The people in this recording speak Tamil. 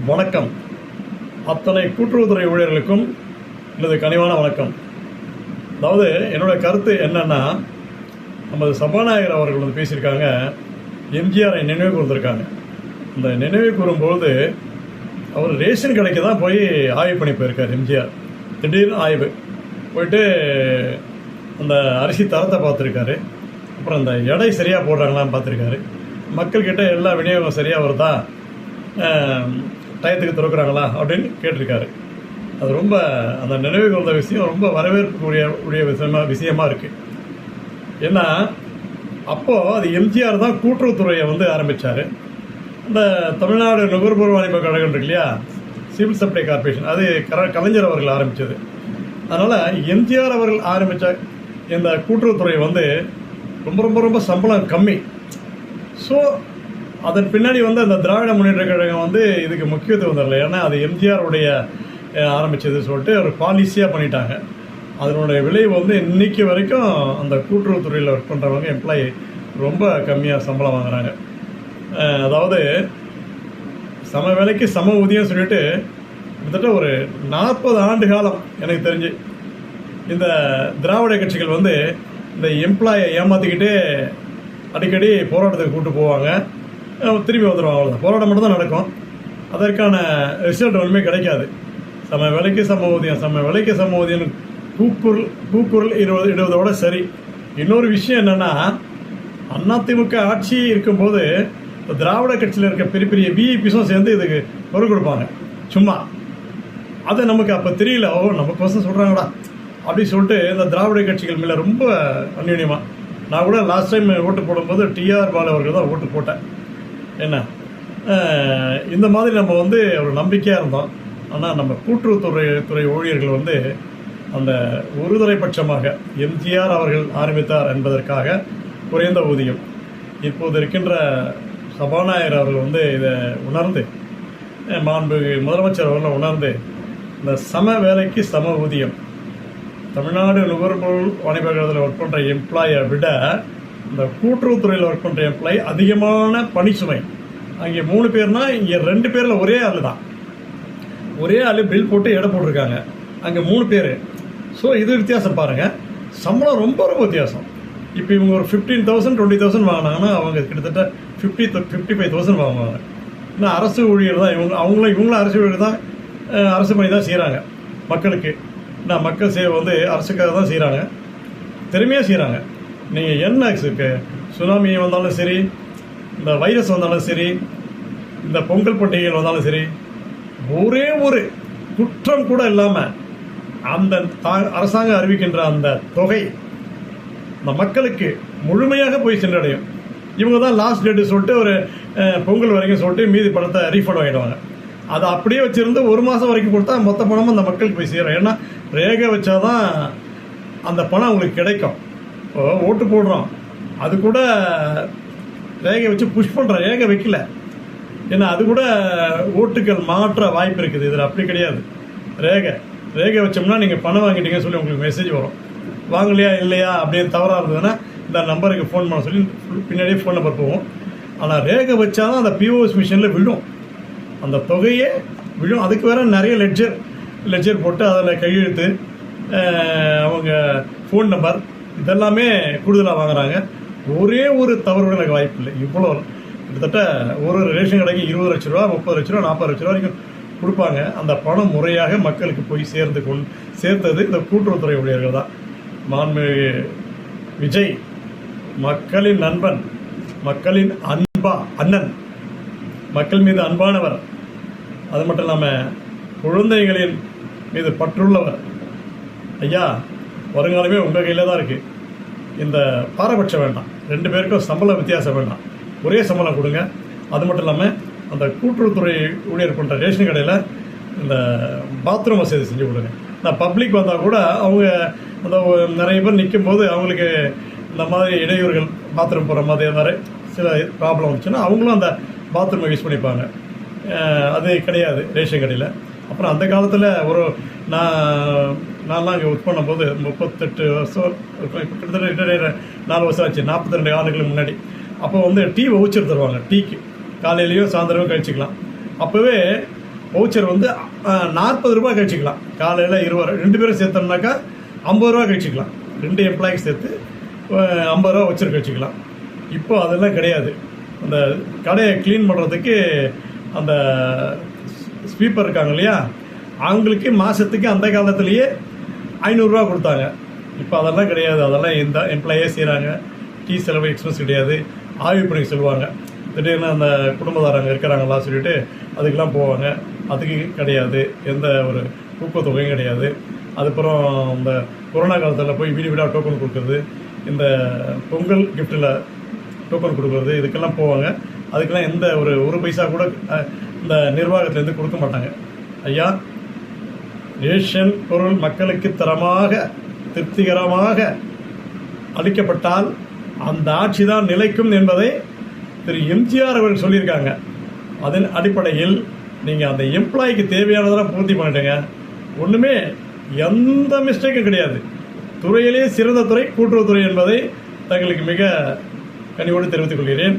வணக்கம். அத்தனை கூட்டுறவுத்துறை ஊழியர்களுக்கும் எனது கனிவான வணக்கம். அதாவது என்னுடைய கருத்து என்னன்னா, நமது சபாநாயகர் அவர்கள் வந்து பேசியிருக்காங்க, எம்ஜிஆரை நினைவு கூர்ந்திருக்காங்க. இந்த நினைவு கூறும்போது அவர் ரேஷன் கடைக்கு தான் போய் ஆய்வு பண்ணி போயிருக்கார். எம்ஜிஆர் திடீர்னு ஆய்வு போயிட்டு அந்த அரிசி தரத்தை பார்த்துருக்காரு. அப்புறம் அந்த எடை சரியாக போடுறாங்களான்னு பார்த்துருக்காரு. மக்கள்கிட்ட எல்லா விநியோகம் சரியாக வருதா, டயத்துக்கு திறக்கிறாங்களா அப்படின்னு கேட்டிருக்காரு. அது ரொம்ப அந்த நினைவு கூர்ந்த விஷயம் ரொம்ப வரவேற்புக்குரிய விஷயமா இருக்குது. ஏன்னா அப்போது அது எம்ஜிஆர் தான் கூட்டுறவுத்துறையை வந்து ஆரம்பித்தார். இந்த தமிழ்நாடு நுகர்வோர் வாணிப கழகம் இருக்கு இல்லையா, சிவில் சப்ளை கார்பரேஷன், அது கலைஞர் அவர்கள் ஆரம்பித்தது. அதனால் எம்ஜிஆர் அவர்கள் ஆரம்பித்த இந்த கூட்டுறவுத்துறை வந்து ரொம்ப ரொம்ப ரொம்ப சம்பளம் கம்மி. ஸோ அதன் பின்னாடி வந்து அந்த திராவிட முன்னேற்ற கழகம் வந்து இதுக்கு முக்கியத்துவம் தரல. ஏன்னா அது எம்ஜிஆருடைய ஆரம்பித்தது சொல்லிட்டு ஒரு பாலிசியாக பண்ணிட்டாங்க. அதனுடைய விளைவு வந்து இன்னைக்கு வரைக்கும் அந்த கூட்டுறவுத்துறையில் ஒர்க் பண்ணுறவங்க எம்ப்ளாயி ரொம்ப கம்மியாக சம்பளம் வாங்குறாங்க. அதாவது சம வேலைக்கு சம ஊதியம் சொல்லிட்டு கிட்டத்தட்ட ஒரு 40 ஆண்டு காலம் எனக்கு தெரிஞ்சு இந்த திராவிட கட்சிகள் வந்து இந்த எம்ப்ளாயை ஏமாற்றிக்கிட்டே அடிக்கடி போராட்டத்துக்கு கூப்பிட்டு போவாங்க, திரும்பி வந்துடுவாங்க. அவ்வளோதான், போராட்டம் மட்டும் தான் நடக்கும். அதற்கான ரிசல்ட் ஒன்றுமே கிடைக்காது. சம வேலைக்கு சம ஊதியம், சம வேலைக்கு சம ஊதியம் கூக்குரல் இடுவதோட சரி. இன்னொரு விஷயம் என்னென்னா, அதிமுக ஆட்சி இருக்கும்போது திராவிட கட்சியில் இருக்க பெரிய பெரிய விஐபிஸும் சேர்ந்து இதுக்கு பொருள் கொடுப்பாங்க சும்மா. அது நமக்கு அப்போ தெரியல, ஓ நம்ம பர்சன் சொல்கிறாங்கடா அப்படின்னு சொல்லிட்டு இந்த திராவிட கட்சிகள் மேலே ரொம்ப அந்யோன்யமாக. நான் கூட லாஸ்ட் டைம் ஓட்டு போடும்போது டிஆர் பாலு அவர்கள் தான் ஓட்டு போட்டேன். என்ன இந்த மாதிரி நம்ம வந்து ஒரு நம்பிக்கையாக இருந்தோம். ஆனால் நம்ம கூட்டுறவுத்துறை ஊழியர்கள் வந்து அந்த ஒருதலை பட்சமாக எம்ஜிஆர் அவர்கள் ஆரம்பித்தார் என்பதற்காக குறைந்த ஊதியம். இப்போது இருக்கின்ற சபாநாயகர் அவர்கள் வந்து இதை உணர்ந்து, மாண்பு முதலமைச்சர் அவர்கள் உணர்ந்து இந்த சம வேலைக்கு சம ஊதியம், தமிழ்நாடு நுகர்வோர் வாணிப கழகத்தில் ஒர்க் பண்ணுற எம்ப்ளாயை விட இந்த கூட்டுறவுத்துறையில் ஒர்க் பண்ணுற எம்ப்ளாயி அதிகமான பணி சுமை. அங்கே 3 பேர்னா இங்கே 2 பேரில் ஒரே ஆள் தான், ஒரே ஆள் பில் போட்டு எடை போட்டிருக்காங்க. அங்கே 3 பேர். ஸோ இது வித்தியாசம் பாருங்கள், சம்பளம் ரொம்ப ரொம்ப வித்தியாசம். இப்போ இவங்க ஒரு 15,000 20,000 வாங்கினாங்கன்னா அவங்க கிட்டத்தட்ட 55,000 வாங்குவாங்க. ஏன்னா அரசு ஊழியர் தான் இவங்களும் அரசு ஊழியர் தான், அரசு பணி தான் செய்கிறாங்க மக்களுக்கு. நான் மக்கள் சேவை வந்து அரசுக்காக தான் செய்கிறாங்க, திறமையாக செய்கிறாங்க. நீங்கள் என்ன சுனாமி வந்தாலும் சரி, இந்த வைரஸ் வந்தாலும் சரி, இந்த பொங்கல் பண்டிகைகள் வந்தாலும் சரி, ஒரே ஒரு குற்றம் கூட இல்லாமல் அந்த அரசாங்கம் அறிவிக்கின்ற அந்த தொகை இந்த மக்களுக்கு முழுமையாக போய் சென்றடையும். இவங்க தான் லாஸ்ட் டேட்டு சொல்லிட்டு ஒரு பொங்கல் வரைக்கும் சொல்லிட்டு மீதி பணத்தை ரீஃபண்ட் வாங்கிடுவாங்க. அதை அப்படியே வச்சுருந்து 1 மாதம் வரைக்கும் கொடுத்தா மொத்த பணமும் அந்த மக்களுக்கு போய் சேரும். ஏன்னா ரேகை வச்சாதான் அந்த பணம் அவங்களுக்கு கிடைக்கும். இப்போ ஓட்டு போடுறோம், அது கூட ரேகை வச்சு புஷ் பண்ணுறோம், ரேகை வைக்கல. ஏன்னா அது கூட ஓட்டுகள் மாற்ற வாய்ப்பு இருக்குது. இதில் அப்படி கிடையாது. ரேகை வச்சோம்னா நீங்கள் பணம் வாங்கிட்டீங்கன்னு சொல்லி உங்களுக்கு மெசேஜ் வரும். வாங்கலையா இல்லையா அப்படின்னு தவறாக இருந்ததுன்னா இந்த நம்பருக்கு ஃபோன் பண்ண சொல்லி பின்னாடியே ஃபோன் நம்பர் போகும். ஆனால் ரேகை வச்சாதான் அந்த பிஓஎஸ் மிஷினில் விழும், அந்த தொகையே விழும். அதுக்கு வேறு நிறைய லெட்ஜர் போட்டு அதில் கையெழுத்து, அவங்க ஃபோன் நம்பர் இதெல்லாமே கூடுதலாக வாங்குறாங்க. ஒரே ஒரு தவறு கூட எனக்கு வாய்ப்பு இல்லை. இவ்வளோ கிட்டத்தட்ட ஒரு ரேஷன் கடைக்கு 20 லட்ச ரூபா, 30 லட்ச ரூபா, 40 லட்ச ரூபா வரைக்கும் கொடுப்பாங்க. அந்த பணம் முறையாக மக்களுக்கு போய் சேர்த்தது இந்த கூட்டுறவுத்துறை ஊழியர்கள் தான். மாண்புமிகு விஜய் மக்களின் நண்பன், மக்களின் அண்ணன், மக்கள் மீது அன்பானவர். அது மட்டும் இல்லாமல் குழந்தைகளின் மீது பற்றுள்ளவர். ஐயா, வருங்காலமே உங்கள் கையில் தான் இருக்குது. இந்த பாரபட்சம் வேண்டாம், 2 பேருக்கும் சம்பள வித்தியாசம் வேண்டாம், ஒரே சம்பளம் கொடுங்க. அது மட்டும் இல்லாமல் அந்த கூட்டுறவுத்துறை ஊழியர் பண்ணுற ரேஷன் கடையில் இந்த பாத்ரூம் வசதி செஞ்சு கொடுங்க. நான் பப்ளிக் வந்தால் கூட அவங்க அந்த நிறைய பேர் நிற்கும் போது அவங்களுக்கு இந்த மாதிரி இடையூறுகள், பாத்ரூம் போகிற மாதிரி சில ப்ராப்ளம் வந்துச்சுன்னா அவங்களும் அந்த பாத்ரூமை யூஸ் பண்ணிப்பாங்க. அது கிடையாது ரேஷன் கடையில். அப்புறம் அந்த காலத்தில் நான்லாம் இங்கே ஒர்க் பண்ணும்போது 38 வருஷம், இப்போ கிட்டத்தட்ட 4 வருஷம் ஆச்சு, 42 ஆண்டுகளுக்கு முன்னாடி. அப்போ வந்து டீ வவுச்சர் தருவாங்க, டீக்கு காலையிலையும் சாயந்தரமும் கழிச்சிக்கலாம். அப்போவே வவுச்சர் வந்து 40 ரூபாய் கழிச்சிக்கலாம். காலையில் 20 2 பேரும் சேர்த்தோம்னாக்கா 50 ரூபா கழிச்சிக்கலாம். 2 எம்ப்ளாய்க்கு சேர்த்து 50 ரூபா வவுச்சர் கழிச்சிக்கலாம். இப்போ அதெல்லாம் கிடையாது. அந்த கடையை க்ளீன் பண்ணுறதுக்கு அந்த ஸ்வீப்பர் இருக்காங்க இல்லையா, அவங்களுக்கு மாதத்துக்கு அந்த காலத்துலேயே 500 ரூபா கொடுத்தாங்க. இப்போ அதெல்லாம் கிடையாது. அதெல்லாம் எந்த எம்ப்ளாயே செய்கிறாங்க. டீ செலவு எக்ஸ்பென்ஸ் கிடையாது. ஆய்வு பணிக்கு சொல்லுவாங்க. திடீர்னு அந்த குடும்பத்தாரங்க இருக்கிறாங்களா சொல்லிட்டு அதுக்கெல்லாம் போவாங்க. அதுக்கு கிடையாது. எந்த ஒரு ஊக்கத்தொகையும் கிடையாது. அதுக்கப்புறம் இந்த கொரோனா காலத்தில் போய் வீடு வீடாக டோக்கன் கொடுக்குறது, இந்த பொங்கல் கிஃப்ட்டில் டோக்கன் கொடுக்குறது, இதுக்கெல்லாம் போவாங்க. அதுக்கெல்லாம் எந்த ஒரு பைசா கூட இந்த நிர்வாகத்திலேருந்து கொடுக்க மாட்டாங்க. ஐயா, ரேஷன் பொருள் மக்களுக்கு தரமாக திருப்திகரமாக அளிக்கப்பட்டால் அந்த ஆட்சி தான் நிலைக்கும் என்பதை திரு எம்ஜிஆர் அவர்கள் சொல்லியிருக்காங்க. அதன் அடிப்படையில் நீங்கள் அந்த எம்ப்ளாய்க்கு தேவையானதெல்லாம் பூர்த்தி பண்ணிட்டேங்க. ஒன்றுமே எந்த மிஸ்டேக்கும் கிடையாது. துறையிலே சிறந்த துறை கூட்டுறவுத்துறை என்பதை தங்களுக்கு மிக கனிவோடு தெரிவித்துக் கொள்கிறேன்.